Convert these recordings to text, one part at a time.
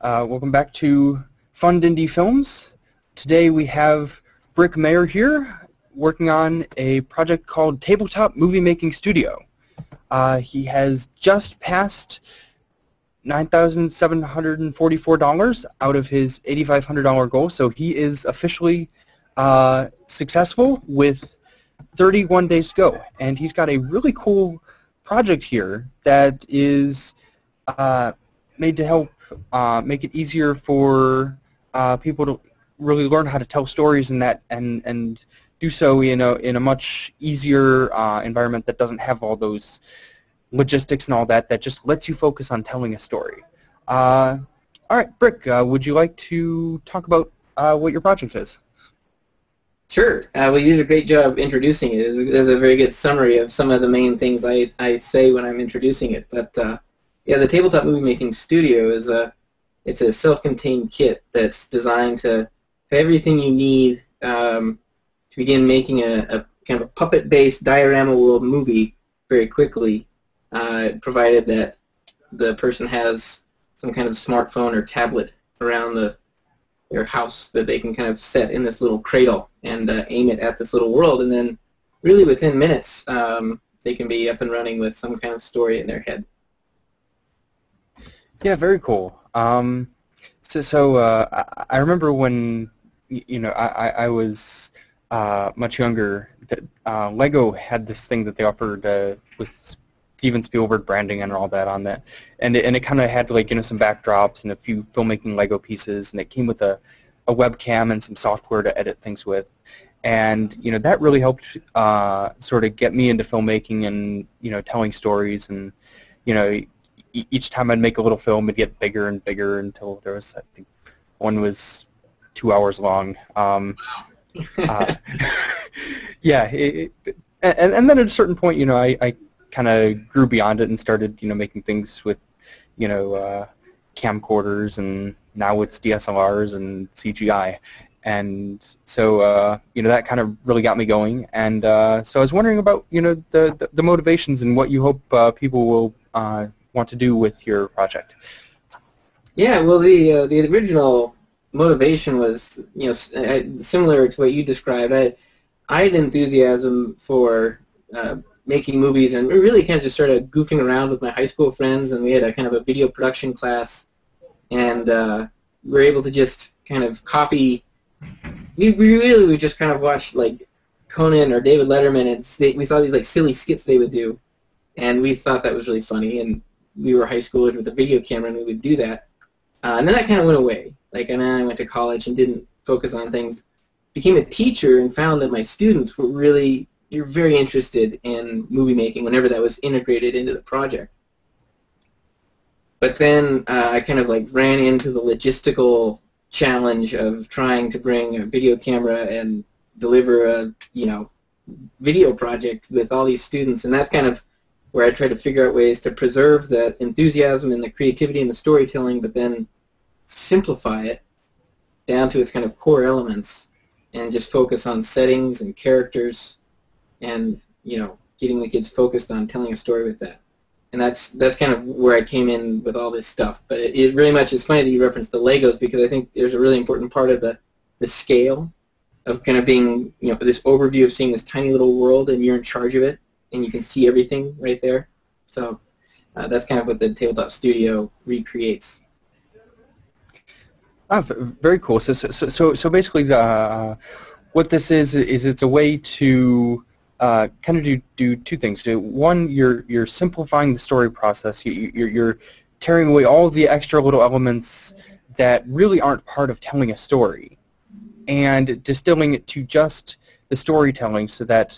Welcome back to FundIndieFilms. Today we have Brick Maier here working on a project called Tabletop Moviemaking Studio. He has just passed $9,744 out of his $8,500 goal, so he is officially successful with 31 days to go. And he's got a really cool project here that is made to help make it easier for people to really learn how to tell stories and do so in a much easier environment that doesn't have all those logistics and all that just lets you focus on telling a story. All right, Brick, would you like to talk about what your project is? Sure. Well, you did a great job introducing it. There's a very good summary of some of the main things I say when I'm introducing it. But yeah, the Tabletop Moviemaking Studio is it's a self-contained kit that's designed to have everything you need to begin making a kind of a puppet-based diorama world movie very quickly, provided that the person has some kind of smartphone or tablet around their house that they can kind of set in this little cradle and aim it at this little world, and then really within minutes they can be up and running with some kind of story in their head. Yeah, very cool. I remember when I was much younger that Lego had this thing that they offered with Steven Spielberg branding and all that on that, and it kind of had some backdrops and a few filmmaking Lego pieces, and it came with a webcam and some software to edit things with, and that really helped sort of get me into filmmaking and telling stories, and each time I'd make a little film, it'd get bigger and bigger until there was, I think, one was 2 hours long. Yeah, and then at a certain point, I kind of grew beyond it and started, making things with, camcorders, and now it's DSLRs and CGI, and so that kind of really got me going. And so I was wondering about the motivations and what you hope people will want to do with your project. Yeah, well, the original motivation was similar to what you described. I had enthusiasm for making movies, and we really kind of just started goofing around with my high school friends, and we had a kind of a video production class, and we were able to just kind of copy. We just kind of watched like Conan or David Letterman, and we saw these like silly skits they would do, and we thought that was really funny, and we were high schoolers with a video camera, and we would do that. And then that kind of went away. And then I went to college and didn't focus on things. Became a teacher and found that my students were very interested in movie making whenever that was integrated into the project. But then I kind of ran into the logistical challenge of trying to bring a video camera and deliver a video project with all these students, and that's kind of where I try to figure out ways to preserve that enthusiasm and the creativity and the storytelling, but then simplify it down to its kind of core elements and just focus on settings and characters and, getting the kids focused on telling a story with that. And that's kind of where I came in with all this stuff. But it really much, it's funny that you referenced the Legos, because I think there's a really important part of the scale of kind of being, this overview of seeing this tiny little world and you're in charge of it, and you can see everything right there. So that's kind of what the Tabletop Studio recreates. Very cool. So basically, what this is it's a way to kind of do two things. One, you're simplifying the story process. You're tearing away all the extra little elements that really aren't part of telling a story, and distilling it to just the storytelling, so that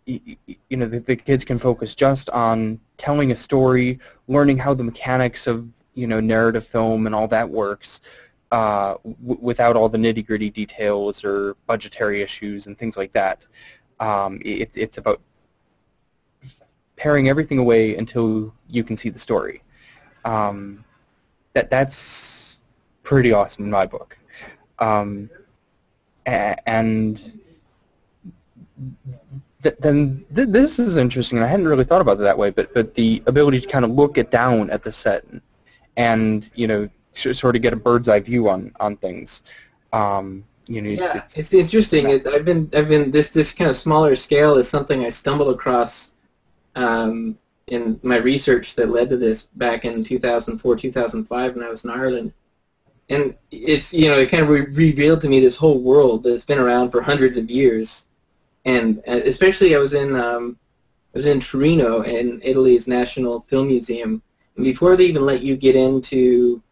the kids can focus just on telling a story, learning how the mechanics of narrative film and all that works, without all the nitty-gritty details or budgetary issues and things like that. It's about paring everything away until you can see the story. That's pretty awesome in my book. And then this is interesting. I hadn't really thought about it that way, but the ability to kind of look it down at the set and sort of get a bird's eye view on things. Yeah, it's interesting. I've been this kind of smaller scale is something I stumbled across in my research that led to this back in 2004, 2005 when I was in Ireland. And it's, it kind of revealed to me this whole world that's been around for hundreds of years. And especially I was in Torino, in Italy's National Film Museum. And before they even let you get into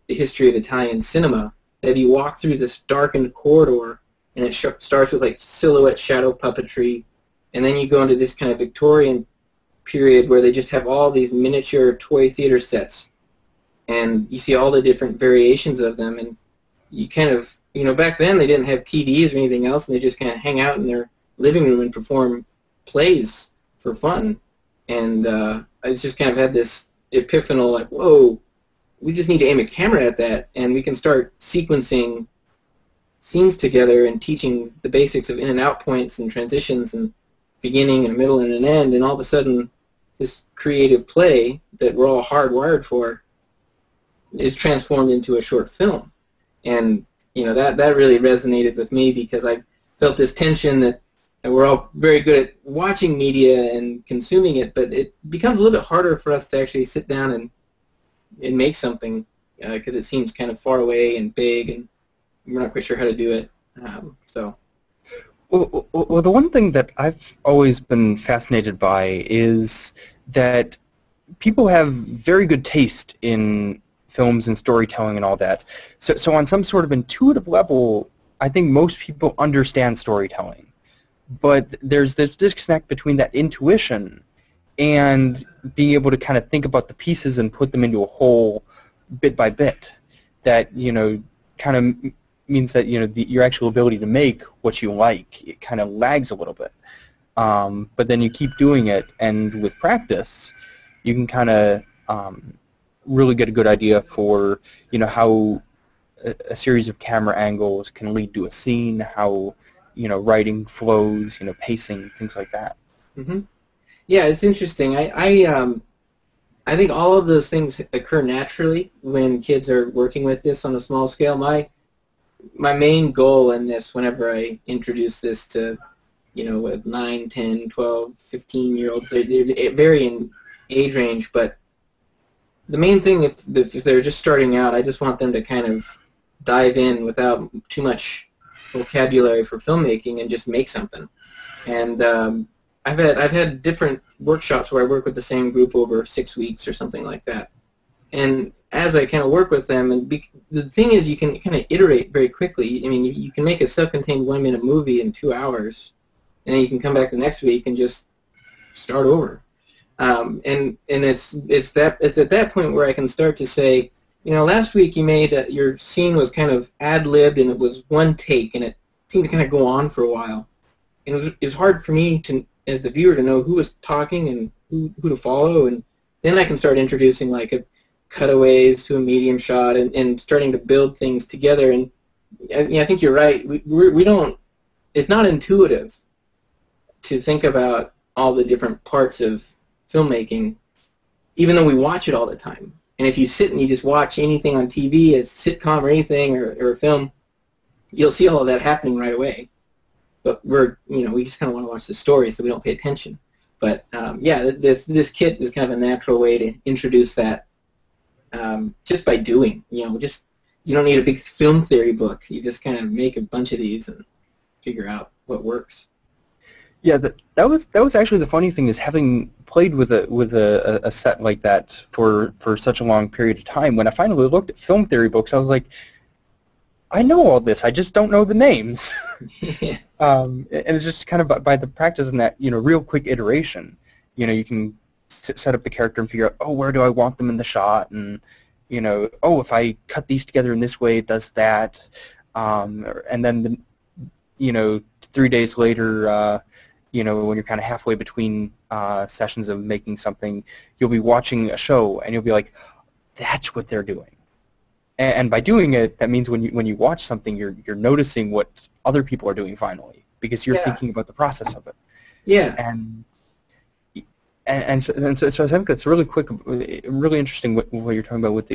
the history of Italian cinema, if you walk through this darkened corridor, and it starts with like silhouette shadow puppetry, and then you go into this kind of Victorian period where they just have all these miniature toy theater sets, and you see all the different variations of them, and you kind of, back then they didn't have TVs or anything else, and they just kind of hang out in their living room and perform plays for fun. And I just kind of had this epiphanal, like, whoa, we just need to aim a camera at that, and we can start sequencing scenes together and teaching the basics of in and out points and transitions and beginning and middle and an end, and all of a sudden this creative play that we're all hardwired for is transformed into a short film. And that really resonated with me, because I felt this tension that we're all very good at watching media and consuming it, but it becomes a little bit harder for us to actually sit down and make something, because it seems kind of far away and big, and we're not quite sure how to do it. Well, the one thing that I've always been fascinated by is that people have very good taste in films and storytelling and all that. So on some sort of intuitive level, I think most people understand storytelling. But there's this disconnect between that intuition and being able to kind of think about the pieces and put them into a whole bit by bit. That, kind of means that, your actual ability to make what you like, it kind of lags a little bit. But then you keep doing it, and with practice, you can kind of really get a good idea for, how a series of camera angles can lead to a scene, how, writing flows, pacing, things like that. Mm-hmm. Yeah, it's interesting. I think all of those things occur naturally when kids are working with this on a small scale. My main goal in this, whenever I introduce this to, with 9, 10, 12, 15-year-olds, they vary in age range, but the main thing, if they're just starting out, I just want them to kind of dive in without too much vocabulary for filmmaking and just make something. And I've had different workshops where I work with the same group over 6 weeks or something like that. And as I kind of work with them, and the thing is, you can kind of iterate very quickly. I mean, you can make a self-contained 1-minute movie in 2 hours, and then you can come back the next week and just start over. And it's at that point where I can start to say, last week you made your scene was kind of ad-libbed, and it was one take, and it seemed to kind of go on for a while. And it was hard for me to, as the viewer, to know who was talking and who to follow, and then I can start introducing like cutaways to a medium shot and starting to build things together. And I think you're right. We don't. It's not intuitive to think about all the different parts of filmmaking, even though we watch it all the time. And if you sit and you just watch anything on TV, a sitcom or anything, or a film, you'll see all of that happening right away. But we just kind of want to watch the story, so we don't pay attention. But this kit is kind of a natural way to introduce that, just by doing. You don't need a big film theory book. You just kind of make a bunch of these and figure out what works. Yeah, that was actually the funny thing, is having played with a set like that for such a long period of time. When I finally looked at film theory books, I was like, I know all this, I just don't know the names. Yeah. And it's just kind of by the practice in that, real quick iteration. You can set up the character and figure out, oh, where do I want them in the shot, and oh, if I cut these together in this way, it does that. And then 3 days later, when you're kind of halfway between sessions of making something, you'll be watching a show and you'll be like, that's what they're doing. And by doing it, that means when you watch something, you're noticing what other people are doing finally, because you're thinking about the process of it. Yeah. And So I think that's really quick, really interesting what you're talking about with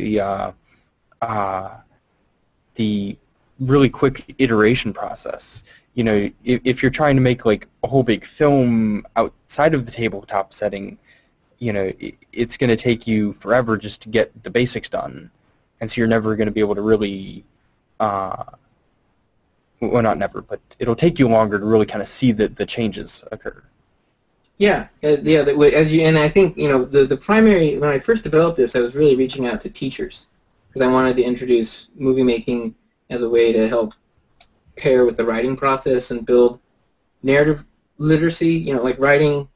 the really quick iteration process. You know, if you're trying to make like a whole big film outside of the tabletop setting, you know, it's going to take you forever just to get the basics done, and so you're never going to be able to really, well, not never, but it'll take you longer to really kind of see the changes occur. Yeah, and I think, you know, the primary, when I first developed this, I was really reaching out to teachers because I wanted to introduce movie making as a way to help pair with the writing process and build narrative literacy, you know, like writing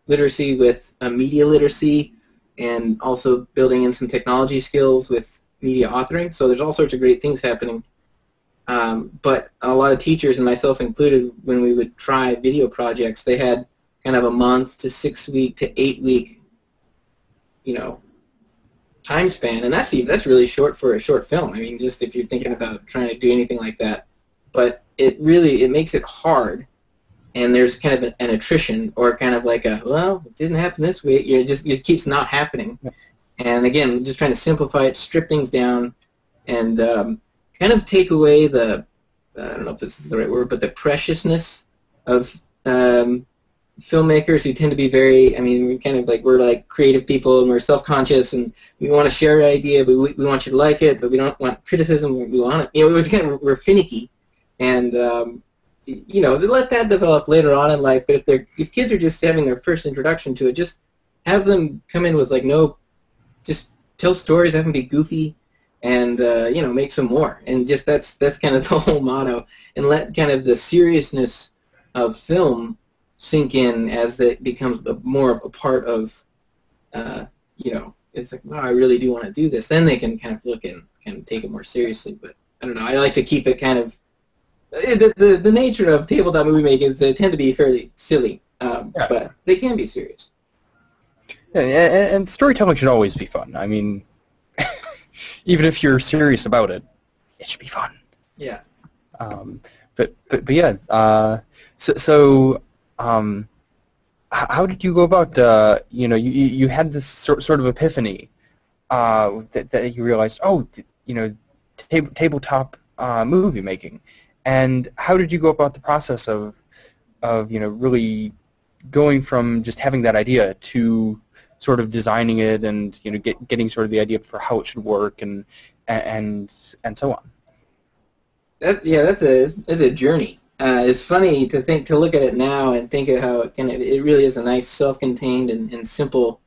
literacy with media literacy, and also building in some technology skills with media authoring. So there's all sorts of great things happening. But a lot of teachers, and myself included, when we would try video projects, they had kind of a month to 6 week to 8 week, you know, time span, and that's really short for a short film. I mean, just if you're thinking about trying to do anything like that, but it makes it hard, and there's kind of an attrition, or kind of like well, it didn't happen this week. It keeps not happening, and again, just trying to simplify it, strip things down, and kind of take away the I don't know if this is the right word, but the preciousness of filmmakers who tend to be very, I mean, we're like creative people, and we're self-conscious, and we want to share an idea, but we want you to like it, but we don't want criticism. We want it, you know, we're finicky, and you know, let that develop later on in life. But if kids are just having their first introduction to it, just have them come in with just tell stories, have them be goofy, and you know, make some more, and just that's kind of the whole motto, and let kind of the seriousness of film sink in as it becomes more of a part of, you know, it's like, wow, I really do want to do this. Then they can kind of look and take it more seriously. But I don't know, I like to keep it kind of, the nature of tabletop movie making is they tend to be fairly silly, but they can be serious. Yeah, and storytelling should always be fun. I mean, even if you're serious about it, it should be fun. Yeah. But yeah, so how did you go about, you know, you had this sort of epiphany that you realized, oh, you know, tabletop movie making, and how did you go about the process of you know, really going from just having that idea to sort of designing it, and you know, getting sort of the idea for how it should work, and so on? That's a journey. It's funny to look at it now and think of how it really is a nice self-contained and simple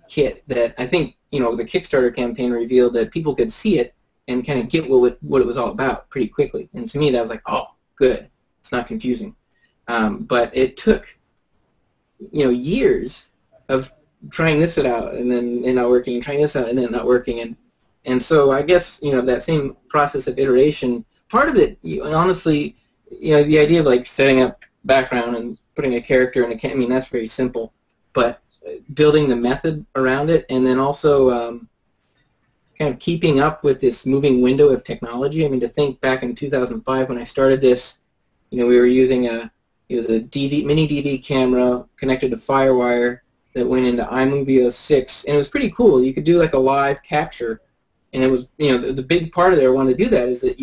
kit that I think, you know, the Kickstarter campaign revealed that people could see it and kind of get what it was all about pretty quickly. And to me, that was like, oh, good. It's not confusing. But it took, you know, years of trying this out and then not working, and trying this out and then not working, and so I guess, you know, that same process of iteration, part of it, honestly, you know, the idea of like setting up background and putting a character in I mean, that's very simple, but building the method around it, and then also kind of keeping up with this moving window of technology. I mean, to think back in 2005 when I started this, you know, we were using it was a mini DV camera connected to FireWire that went into iMovie 06, and it was pretty cool. You could do like a live capture, and it was, you know, the big part of it I wanted to do that is that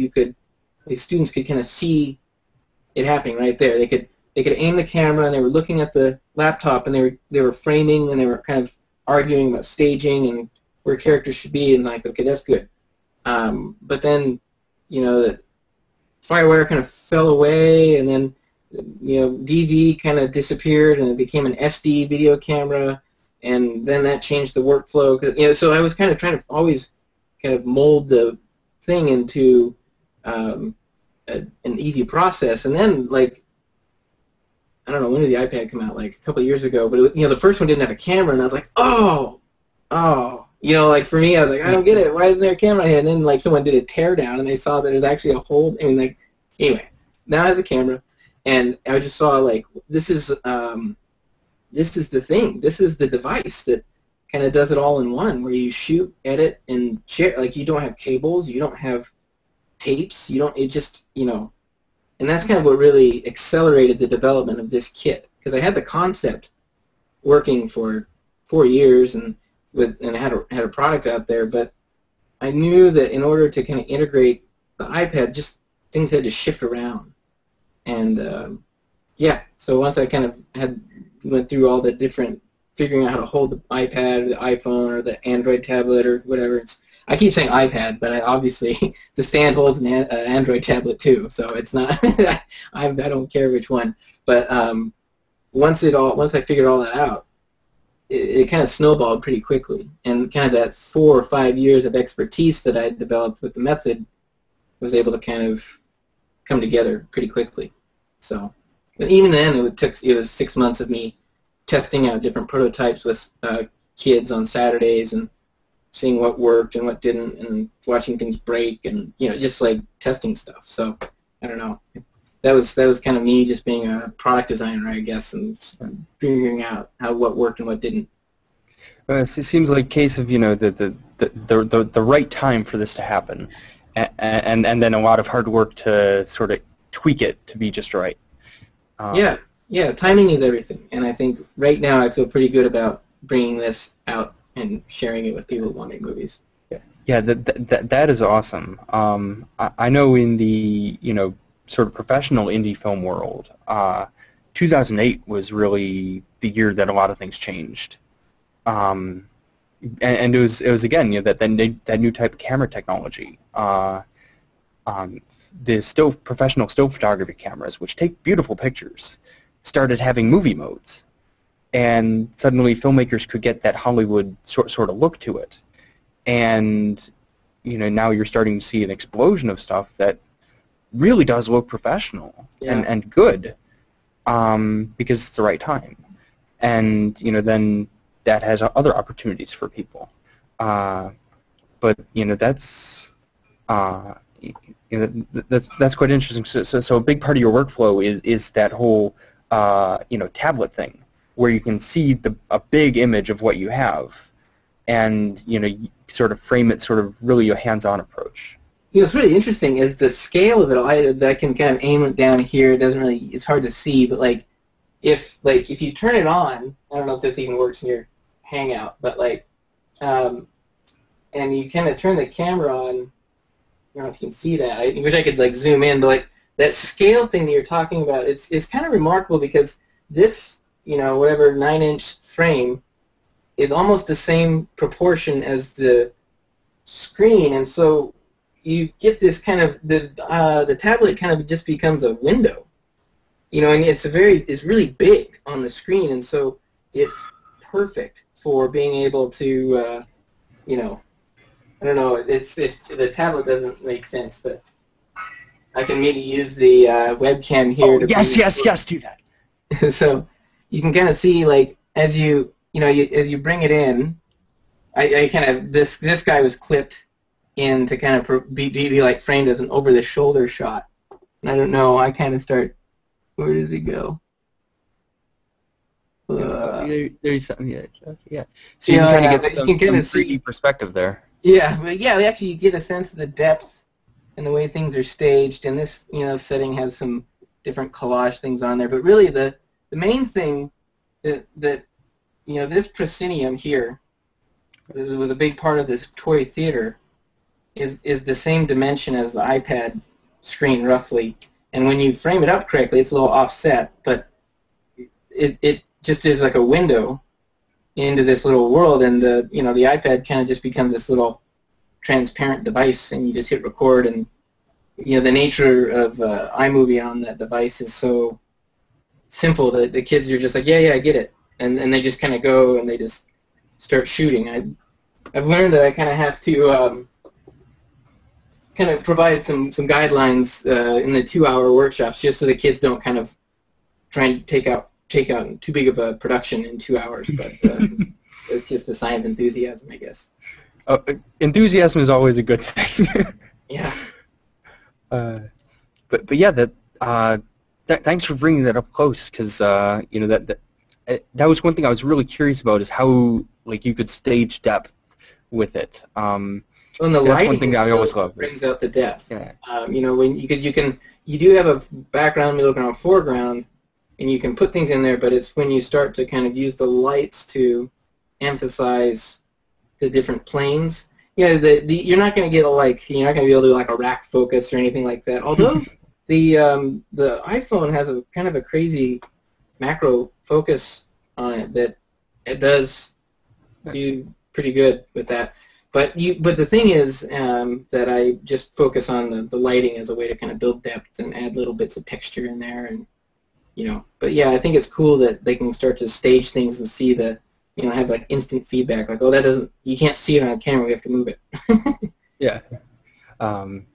the students could kind of see it happening right there. They could aim the camera, and they were looking at the laptop, and they were framing, and they were kind of arguing about staging and where characters should be, and like, okay, that's good. But then, you know, the FireWire kind of fell away, and then, you know, DV kind of disappeared, and it became an SD video camera, and then that changed the workflow. You know, so I was kind of trying to always kind of mold the thing into an easy process, and then, like, I don't know, when did the iPad come out? Like a couple of years ago, but you know, the first one didn't have a camera, and I was like, oh, you know, like for me, I was like, I don't get it. Why isn't there a camera here? And then like someone did a teardown, and they saw that there's actually a hole. I mean, like, anyway, now it has a camera, and I just saw like this is the thing. This is the device that kind of does it all in one, where you shoot, edit, and share. Like, you don't have cables, you don't have tapes, it just, you know, and that's kind of what really accelerated the development of this kit, because I had the concept working for 4 years and had a product out there, but I knew that in order to kind of integrate the iPad, just things had to shift around. And yeah, so once I kind of went through all the different figuring out how to hold the iPad, or the iPhone, or the Android tablet, or whatever. I keep saying iPad, but obviously the stand holds an Android tablet too, so it's not. I don't care which one. But once I figured all that out, it kind of snowballed pretty quickly, and kind of that 4 or 5 years of expertise that I had developed with the method was able to kind of come together pretty quickly. So, but even then, it was 6 months of me testing out different prototypes with kids on Saturdays and seeing what worked and what didn't, and watching things break, and just like testing stuff. So I don't know. That was kind of me just being a product designer, I guess, and figuring out what worked and what didn't. It seems like a case of the right time for this to happen, and then a lot of hard work to sort of tweak it to be just right. Yeah, timing is everything, and I think right now I feel pretty good about bringing this out and sharing it with people who want to make movies. Yeah, that is awesome. I know in the sort of professional indie film world, 2008 was really the year that a lot of things changed, and it was again that new type of camera technology. The professional still photography cameras, which take beautiful pictures, started having movie modes, and suddenly filmmakers could get that Hollywood sort of look to it, and now you're starting to see an explosion of stuff that really does look professional and good, because it's the right time, and then that has other opportunities for people, but that's quite interesting. So a big part of your workflow is that whole tablet thing, where you can see a big image of what you have, and you sort of frame it sort of really a hands-on approach. What's really interesting is the scale of it all. I can kind of aim it down here. It's hard to see, but if you turn it on, I don't know if this even works in your Hangout, but and you kind of turn the camera on. I don't know if you can see that. I wish I could zoom in, but that scale thing that you're talking about, it's kind of remarkable, because this whatever 9-inch frame is almost the same proportion as the screen, and so you get this kind of the tablet kind of just becomes a window, and it's really big on the screen, and so it's perfect for being able to I don't know, the tablet doesn't make sense, but I can maybe use the webcam here. Yes, do that. So you can kind of see, as you bring it in, I kind of this guy was clipped in to kind of be framed as an over-the-shoulder shot. And I don't know, I kind of start. Where does he go? There's something. Yeah. So you can kind of get some 3D perspective there. Yeah, but actually you get a sense of the depth and the way things are staged, and this setting has some different collage things on there. But really, the main thing that this proscenium here was a big part of this toy theater is the same dimension as the iPad screen roughly, and when you frame it up correctly, it's a little offset, but it just is like a window into this little world, and the iPad kind of just becomes this little transparent device, and you just hit record, and the nature of iMovie on that device is so simple that the kids are just like, yeah, I get it, and they just kind of go and they just start shooting. I've learned that I kind of have to kind of provide some guidelines in the 2-hour workshops, just so the kids don't kind of try and take out too big of a production in 2 hours, but it's just a sign of enthusiasm, I guess. Enthusiasm is always a good thing. Yeah. But yeah, thanks for bringing that up close, because that was one thing I was really curious about, is how you could stage depth with it. And the that's lighting one thing that I always love. Brings out the depth. Yeah. Because you do have a background, you look on a foreground, and you can put things in there, but it's when you start to kind of use the lights to emphasize the different planes. You know, you're not going to get you're not going to be able to do like a rack focus or anything like that. Although the iPhone has a kind of a crazy macro focus on it that it does do pretty good with that. But the thing is that I just focus on the lighting as a way to kind of build depth and add little bits of texture in there, and But yeah, I think it's cool that they can start to stage things and see have like instant feedback, like, oh, you can't see it on camera, we have to move it. Yeah.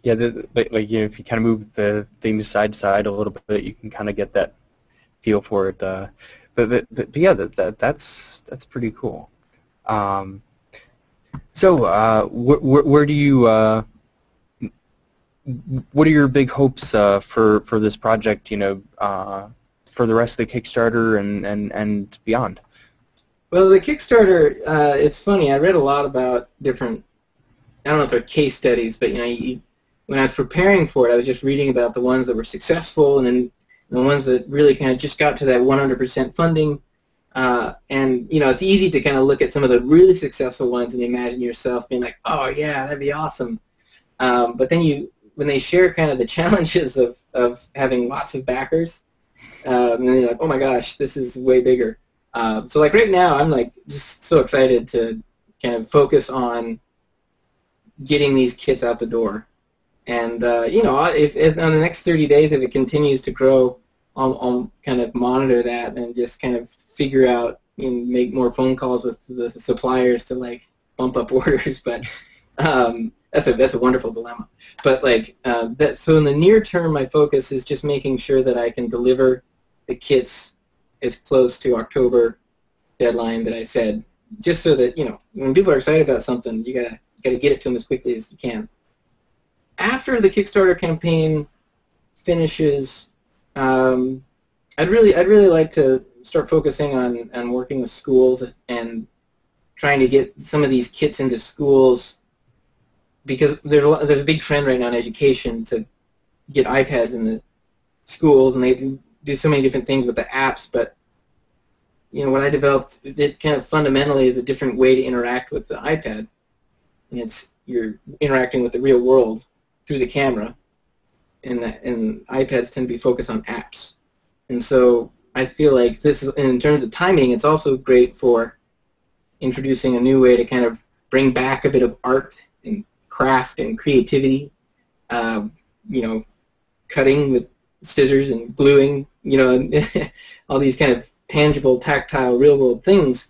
If you kind of move the thing side to side a little bit, you can kind of get that feel for it. But yeah, that's pretty cool. So where do you what are your big hopes for this project? For the rest of the Kickstarter and beyond. Well, the Kickstarter, it's funny. I read a lot about different. I don't know if they're case studies, but when I was preparing for it, I was just reading about the ones that were successful, and then the ones that really kind of just got to that 100% funding. And it's easy to kind of look at some of the really successful ones and imagine yourself being like, oh yeah, that'd be awesome. But then when they share kind of the challenges of having lots of backers, and then you're like, oh my gosh, this is way bigger. So like right now, I'm like just so excited to kind of focus on getting these kits out the door. And if on the next 30 days, if it continues to grow, I'll kind of monitor that and just kind of figure out and make more phone calls with the suppliers to like bump up orders. But that's a wonderful dilemma. But so in the near term, my focus is just making sure that I can deliver the kits as close to October deadline that I said, just so that when people are excited about something, you gotta get it to them as quickly as you can. After the Kickstarter campaign finishes, I'd really like to start focusing on working with schools and trying to get some of these kits into schools, because there's a big trend right now in education to get iPads in the schools, and they do so many different things with the apps. But what I developed, it kind of fundamentally is a different way to interact with the iPad, and you're interacting with the real world through the camera, and iPads tend to be focused on apps. And so I feel like this is, in terms of timing, it's also great for introducing a new way to kind of bring back a bit of art and craft and creativity, cutting with scissors and gluing, and all these kind of tangible, tactile, real-world things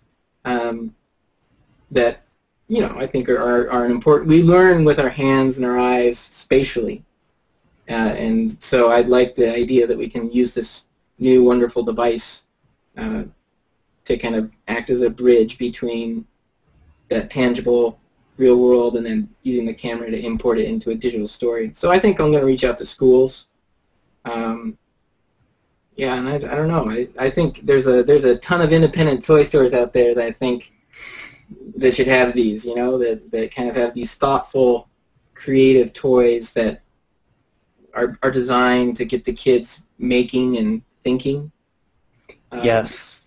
that, I think are important. We learn with our hands and our eyes spatially, and so I'd like the idea that we can use this new wonderful device to kind of act as a bridge between that tangible real world and then using the camera to import it into a digital story. So I think I'm going to reach out to schools. Yeah, and I don't know. I think there's a ton of independent toy stores out there that I think that should have these, that kind of have these thoughtful, creative toys that are designed to get the kids making and thinking. Yes.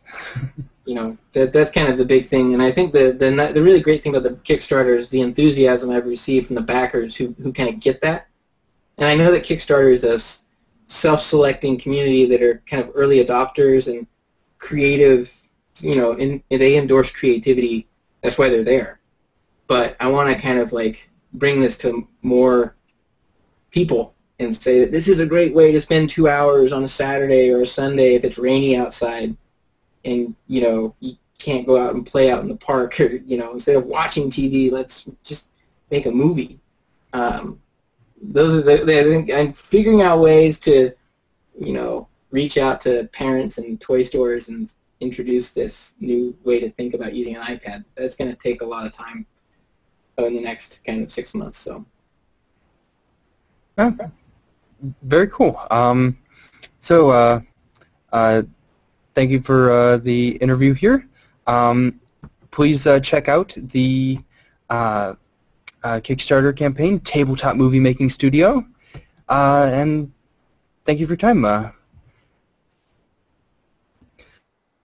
That's kind of the big thing, and I think the really great thing about the Kickstarter is the enthusiasm I've received from the backers who kind of get that. And I know that Kickstarter is a self-selecting community that are kind of early adopters and creative, they endorse creativity. That's why they're there. But I want to kind of bring this to more people and say that this is a great way to spend 2 hours on a Saturday or a Sunday if it's rainy outside, and you can't go out and play out in the park, or instead of watching TV, let's just make a movie. Those are I think I'm figuring out ways to reach out to parents and toy stores and introduce this new way to think about using an iPad. That's going to take a lot of time in the next kind of 6 months. So. Okay. Very cool. Thank you for the interview here. Please check out the Kickstarter campaign, Tabletop Moviemaking Studio, and thank you for your time.